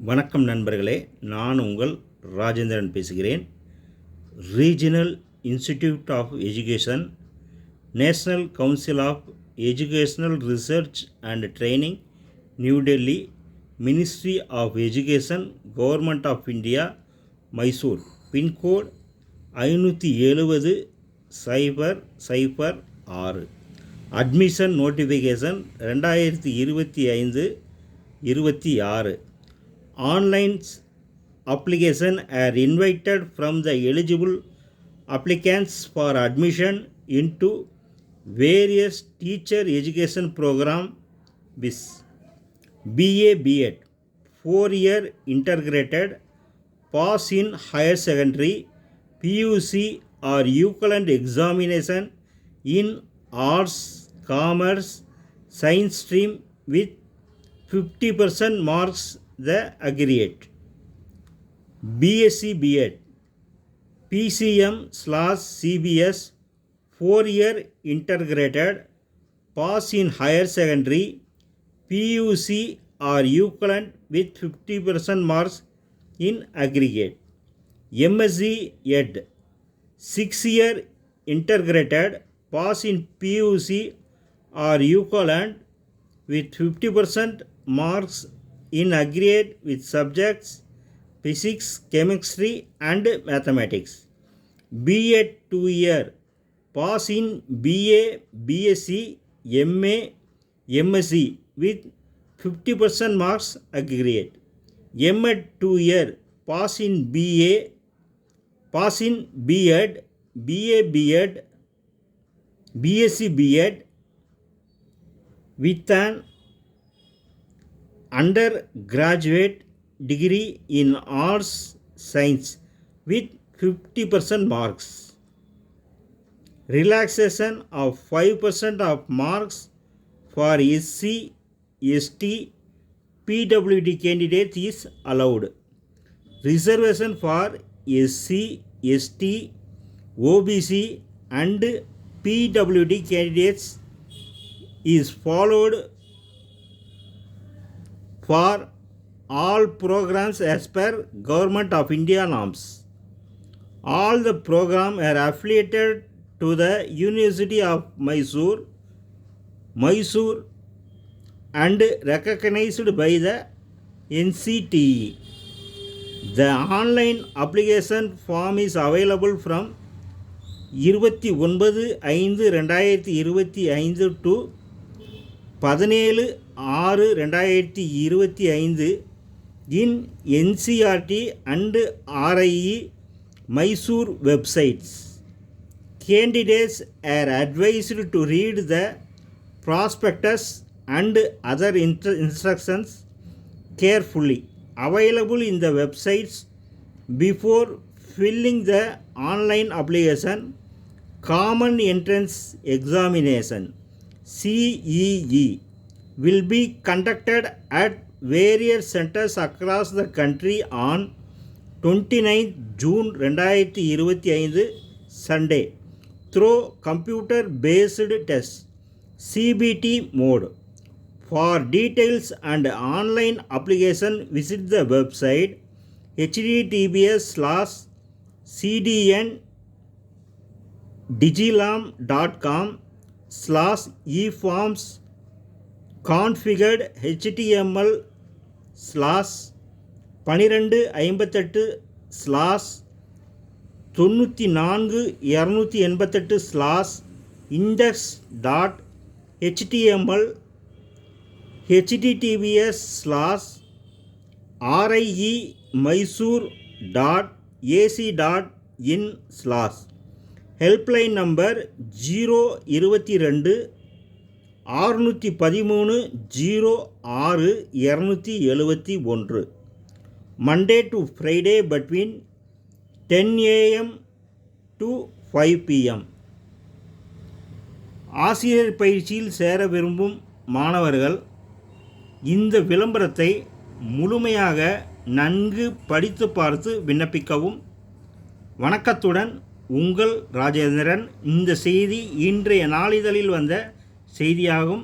வணக்கம் நண்பர்களே, நான் உங்கள் ராஜேந்திரன் பேசுகிறேன். Regional institute of education, national council of educational research and training, new Delhi, ministry of education, government of India, Mysore. Pincode 570-006. Admission notification 2025-26. Online application are invited from the eligible applicants for admission into various teacher education program with BA B.Ed 4-year integrated, pass in higher secondary, PUC or equivalent examination in arts, commerce, science stream with 50% marks the aggregate. BSc B.Ed PCM/CBS 4-year integrated, pass in higher secondary, PUC or equivalent with 50% marks in aggregate. MSc Ed 6-year integrated, pass in PUC or equivalent with 50% marks in aggregate with subjects physics, chemistry and mathematics. B.Ed 2-year, pass in BA, BSc, MA, MSc with 50% marks aggregate. M.Ed 2-year, pass in BA, pass in B.Ed, BA B.Ed, BSc B.Ed with an undergraduate degree in arts science with 50% marks. Relaxation of 5% of marks for SC, ST, PWD candidates is allowed. Reservation for SC, ST, OBC and PWD candidates is followed for all programs as per Government of India norms. All the programs are affiliated to the University of Mysore and recognized by the NCTE. The online application form is available from 29/5/2025 to 17/6/2025 in NCERT and RIE Mysore websites. Candidates are advised to read the prospectus and other instructions carefully available in the websites before filling the online application. Common Entrance Examination CEE will be conducted at various centers across the country on 29th June 2025 Sunday through computer based test CBT mode. For details and online application, visit the website https://digilam.com/eforms configured html/1288/index.html https://riemysore.ac.in/ helpline number 022 613 06 271. Monday to Friday between 10 a.m. to 5 p.m. ஆசிரியர் பயிற்சியில் சேர விரும்பும் மாணவர்கள் இந்த விளம்பரத்தை முழுமையாக நன்கு படித்து பார்த்து விண்ணப்பிக்கவும். வணக்கத்துடன் உங்கள் ராஜேந்திரன். இந்த செய்தி இன்றைய நாளிதழில் வந்த செய்தியாகும்.